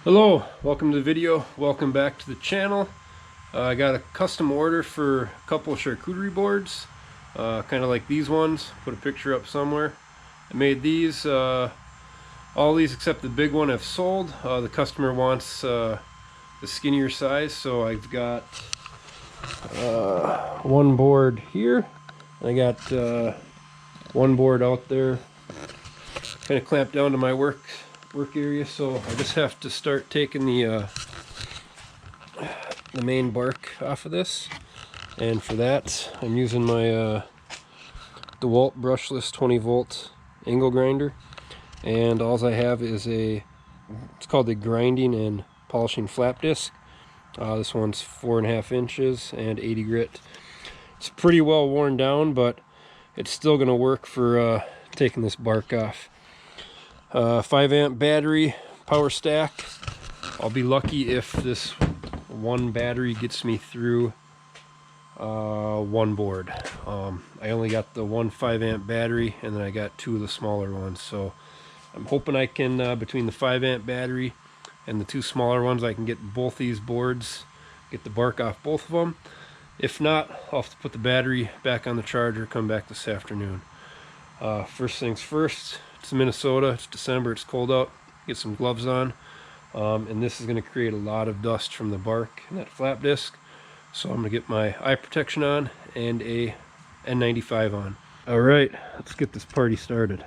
Hello, welcome to the video. Welcome back to the channel. I got a custom order for a couple of charcuterie boards, kind of like these ones. Put a picture up somewhere. I made these. All these except the big one have sold. The customer wants the skinnier size, so I've got one board here. And I got one board out there, kind of clamped down to my work area, so I just have to start taking the main bark off of this, and for that I'm using my DeWalt brushless 20-volt angle grinder, and all I have is it's called the grinding and polishing flap disc. This one's 4.5 inches and 80 grit. It's pretty well worn down, but it's still going to work for taking this bark off. 5-amp battery, power stack. I'll be lucky if this one battery gets me through one board. I only got the one 5-amp battery, and then I got two of the smaller ones, so I'm hoping I can, between the 5-amp battery and the two smaller ones, I can get both these boards, get the bark off both of them. If not, I'll have to put the battery back on the charger, come back this afternoon. First things first, it's Minnesota, it's December, it's cold out. Get some gloves on, and this is going to create a lot of dust from the bark and that flap disc, so I'm going to get my eye protection on and a N95 on. Alright, let's get this party started.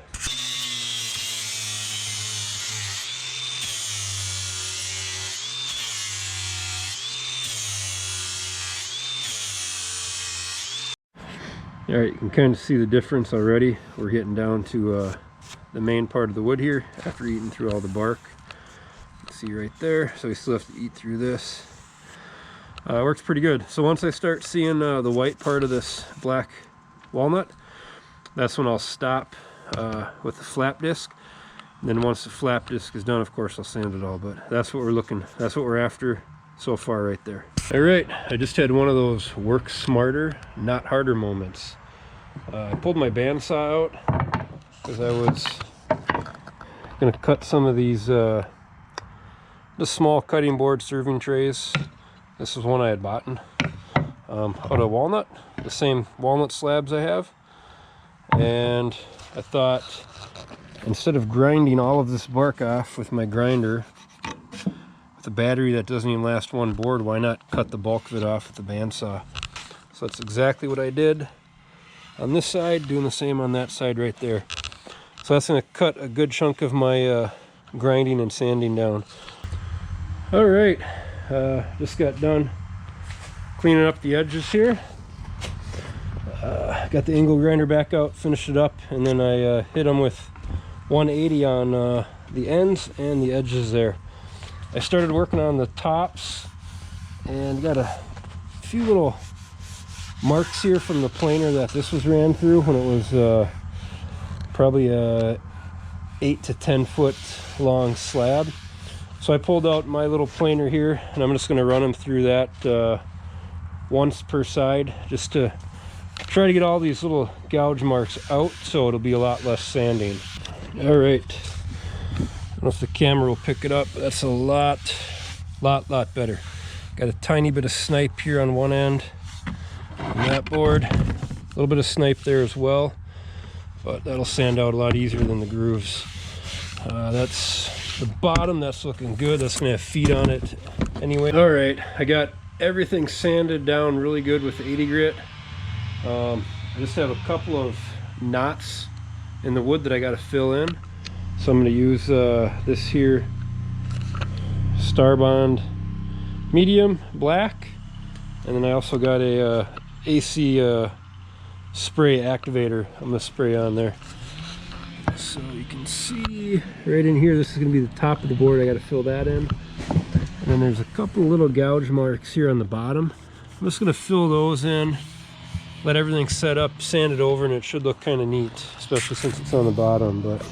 Alright, you can kind of see the difference already. We're getting down to the main part of the wood here after eating through all the bark. You can see right there, so we still have to eat through this. Works pretty good. So once I start seeing the white part of this black walnut, that's when I'll stop with the flap disc. And then once the flap disc is done, of course, I'll sand it all, but that's what we're after so far right there. Alright, I just had one of those work smarter, not harder moments. I pulled my bandsaw out because I was going to cut some of these the small cutting board serving trays. This is one I had bought out of walnut, the same walnut slabs I have, and I thought, instead of grinding all of this bark off with my grinder with a battery that doesn't even last one board, why not cut the bulk of it off with the bandsaw? So that's exactly what I did on this side, doing the same on that side right there. So that's going to cut a good chunk of my grinding and sanding down. Alright, just got done cleaning up the edges here. Got the angle grinder back out, finished it up, and then I hit them with 180 on the ends and the edges there. I started working on the tops and got a few little marks here from the planer that this was ran through when it was probably a 8 to 10 foot long slab. So I pulled out my little planer here, and I'm just going to run them through that once per side, just to try to get all these little gouge marks out, so it'll be a lot less sanding. All right, I don't know if the camera will pick it up, but that's a lot better. Got a tiny bit of snipe here on one end on that board, a little bit of snipe there as well, but that'll sand out a lot easier than the grooves. That's the bottom, that's looking good. That's gonna have feet on it anyway. All right, I got everything sanded down really good with 80 grit. I just have a couple of knots in the wood that I got to fill in, so I'm going to use this here Starbond medium black, and then I also got a AC spray activator I'm going to spray on there. So you can see right in here, this is going to be the top of the board. I got to fill that in, and then there's a couple little gouge marks here on the bottom. I'm just going to fill those in, let everything set up, sand it over, and it should look kind of neat, especially since it's on the bottom. But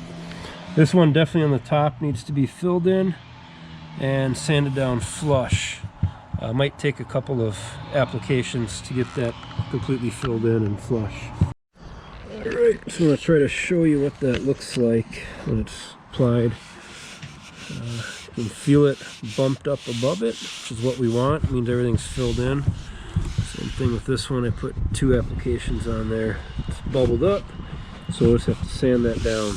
this one definitely on the top needs to be filled in and sanded down flush. Might take a couple of applications to get that completely filled in and flush. Alright, so I'm going to try to show you what that looks like when it's applied. You can feel it bumped up above it, which is what we want. It means everything's filled in. Same thing with this one. I put 2 applications on there. It's bubbled up, so we'll just have to sand that down.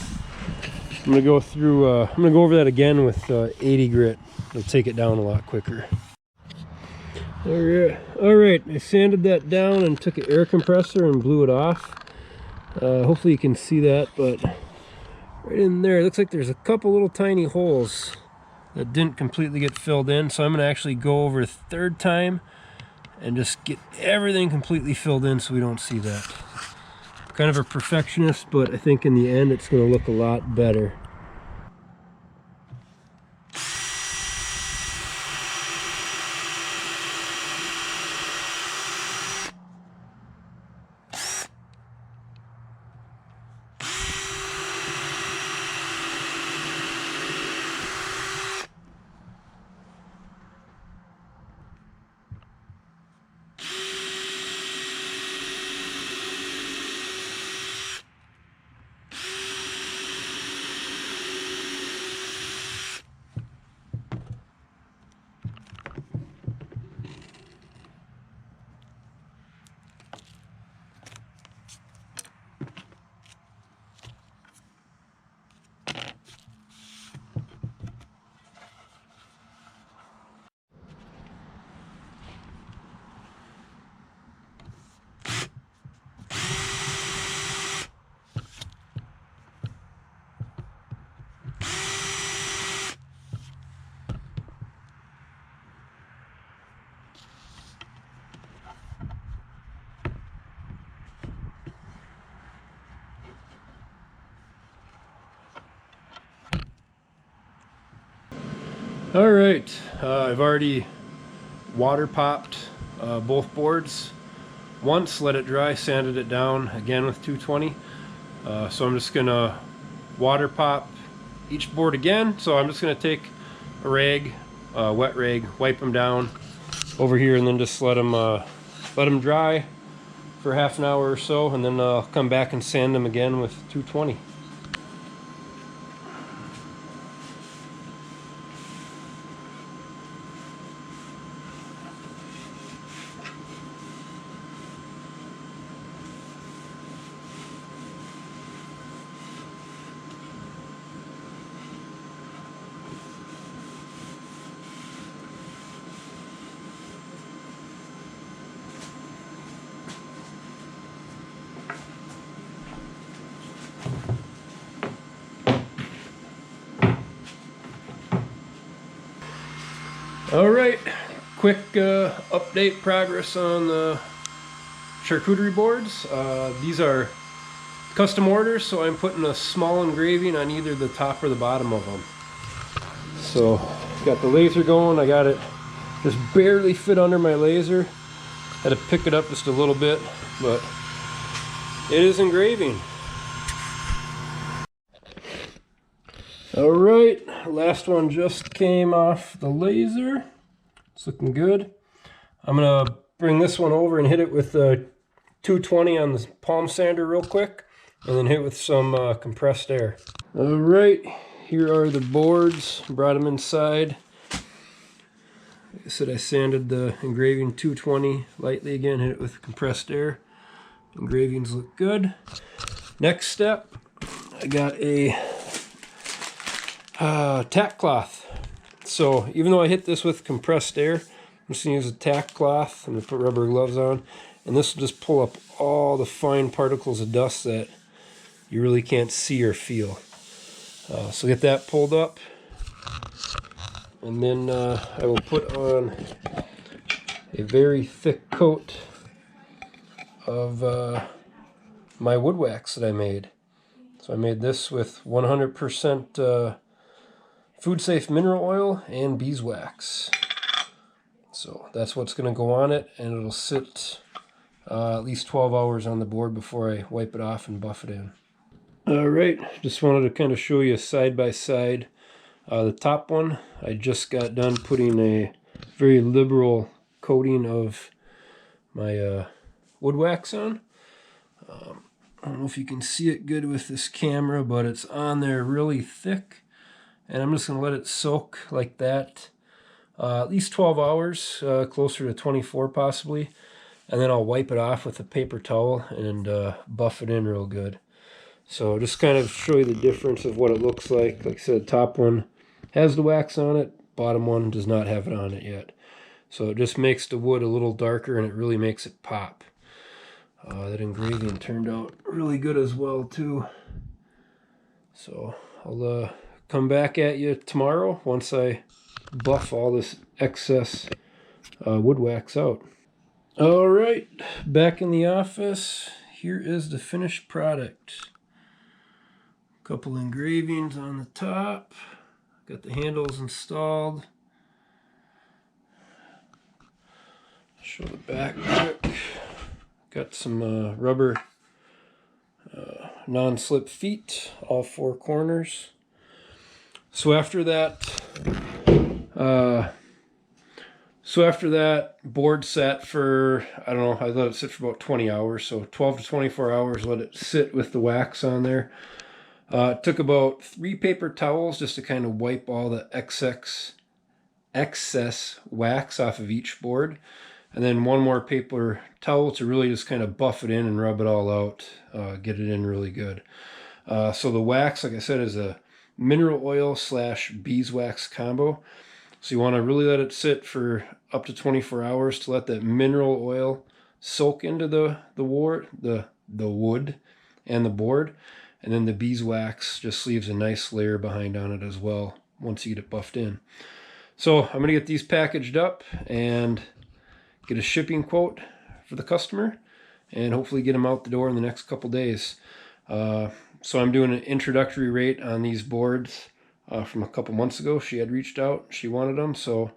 I'm gonna go through. I'm gonna go over that again with 80 grit. It'll take it down a lot quicker. All right. I sanded that down and took an air compressor and blew it off. Hopefully you can see that, but right in there, it looks like there's a couple little tiny holes that didn't completely get filled in. So I'm gonna actually go over a 3rd time and just get everything completely filled in so we don't see that. Kind of a perfectionist, but I think in the end it's going to look a lot better. All right, I've already water popped both boards once, let it dry, sanded it down again with 220. So I'm just gonna water pop each board again. So I'm just gonna take a rag, wet rag, wipe them down over here, and then just let them dry for half an hour or so, and then I'll come back and sand them again with 220. All right, quick update progress on the charcuterie boards. These are custom orders, so I'm putting a small engraving on either the top or the bottom of them. So got the laser going. I got it just barely fit under my laser. Had to pick it up just a little bit, but it is engraving. All right, last one just came off the laser. It's looking good. I'm gonna bring this one over and hit it with 220 on the palm sander real quick, and then hit it with some compressed air. All right, here are the boards. Brought them inside. Like I said, I sanded the engraving 220 lightly again, hit it with compressed air. Engravings look good. Next step, I got a tack cloth. So even though I hit this with compressed air, I'm just gonna use a tack cloth. I'm gonna put rubber gloves on, and this will just pull up all the fine particles of dust that you really can't see or feel. So get that pulled up, and then I will put on a very thick coat of my wood wax that I made. So I made this with 100% food safe mineral oil and beeswax. So that's what's going to go on it, and it'll sit at least 12 hours on the board before I wipe it off and buff it in. All right, just wanted to kind of show you side by side. The top one, I just got done putting a very liberal coating of my wood wax on. I don't know if you can see it good with this camera, but it's on there really thick. and I'm just going to let it soak like that at least 12 hours, closer to 24 possibly, and then I'll wipe it off with a paper towel and buff it in real good. So just kind of show you the difference of what it looks like. Like I said, top one has the wax on it, bottom one does not have it on it yet. So it just makes the wood a little darker and it really makes it pop. That engraving turned out really good as well too. So I'll come back at you tomorrow once I buff all this excess wood wax out. All right, back in the office. Here is the finished product. Couple engravings on the top. Got the handles installed. Show the back quick. Got some rubber non-slip feet, all four corners. So after that, board sat for, I don't know, I let it sit for about 20 hours. So 12 to 24 hours, let it sit with the wax on there. It took about 3 paper towels just to kind of wipe all the excess wax off of each board. And then 1 more paper towel to really just kind of buff it in and rub it all out, get it in really good. So the wax, like I said, is a mineral oil / beeswax combo. So you want to really let it sit for up to 24 hours to let that mineral oil soak into the wood and the board. And then the beeswax just leaves a nice layer behind on it as well once you get it buffed in. So I'm going to get these packaged up and get a shipping quote for the customer and hopefully get them out the door in the next couple days. So I'm doing an introductory rate on these boards from a couple months ago. She had reached out, she wanted them, so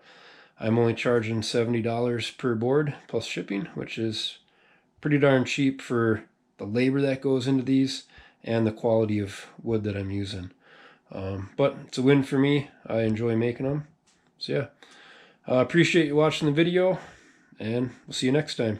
I'm only charging $70 per board plus shipping, which is pretty darn cheap for the labor that goes into these and the quality of wood that I'm using. But it's a win for me. I enjoy making them. So yeah, appreciate you watching the video, and we'll see you next time.